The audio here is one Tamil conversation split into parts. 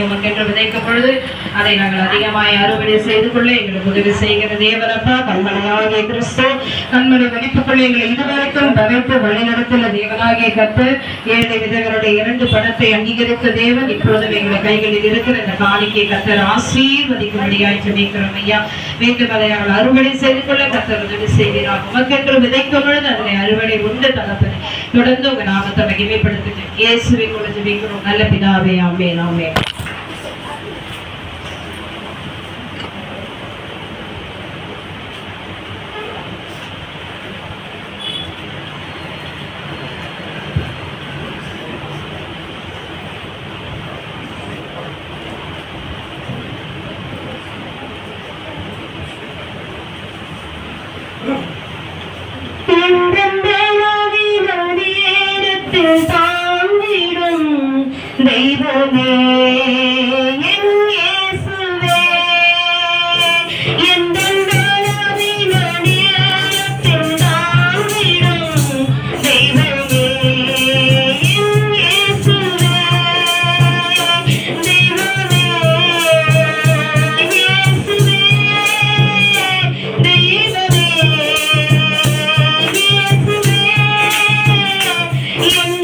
உமக்கென்று விதைக்கும் பொழுது அதை நாங்கள் அதிகமாய் அறுவடை செய்து கொள்ள எங்களுக்கு உதவி செய்கிற தேவனப்பா. கண்மணியாகிய கிறிஸ்து கண்மணி வெடிப்புக்குள்ள எங்களை இதுவரைக்கும் பகைத்து வழிநடத்தின தேவனாகிய கர்த்தர், ஏழை விதங்களுடைய 2 பணத்தை அங்கீகரித்த தேவன், இப்பொழுதும் எங்களை கைகளில் இருக்கிற இந்த காணிக்கை கர்த்தர் ஆசீர்வதிக்கும்படியாய் ஜெபிக்கிறோம் ஐயா. மீண்டும் அதை நாங்கள் அறுவடை செய்து கொள்ள கர்த்தர் உதவி செய்கிறார். உமக்கென்று விதைக்கும் பொழுது அதனை அறுவடை உண்டு தகப்பனே. தொடர்ந்து உங்க நாமத்தை மகிமைப்படுத்துங்க. இயேசுவின் மூலம் ஜெபிக்கிறோம் நல்ல பிதாவே. ஆமென் ஆமென். தெய்வமே என் இயேசுவே, என் தண்டனாவின் அடியாரத்தில் தாங்கிடும் தெய்வமே என் இயேசுவே, தெய்வமே இயேசுவே, தெய்வமே இயேசுவே, என்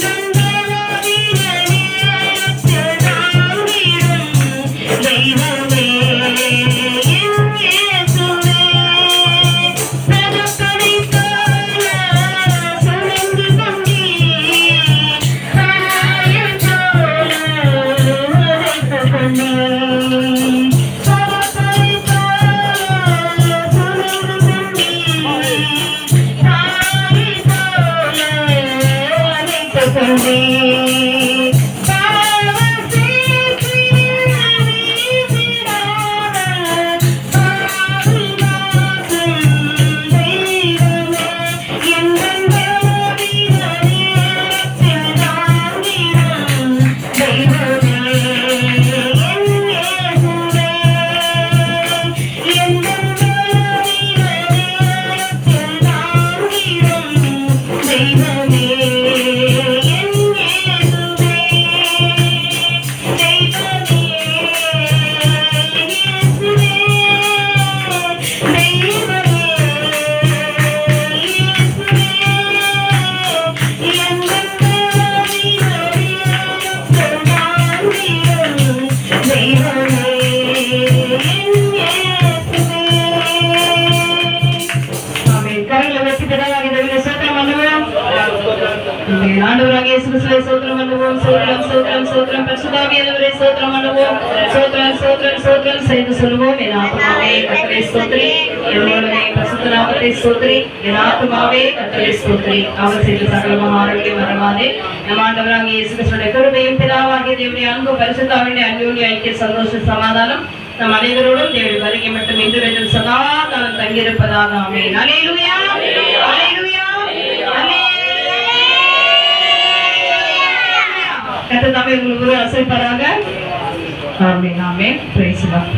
சமாதானம் நம் அனைவரோடும் தேவனுடைய வருகை மட்டும் இன்று சதா காலம் தங்கியிருப்பதாக. ஆமென். அல்லேலூயா அல்லேலூயா கர்த்தர் தாமே உங்களுக்கு ஆசீர்வதிப்பாராக. ஆமென் ஆமென். Praise the Lord.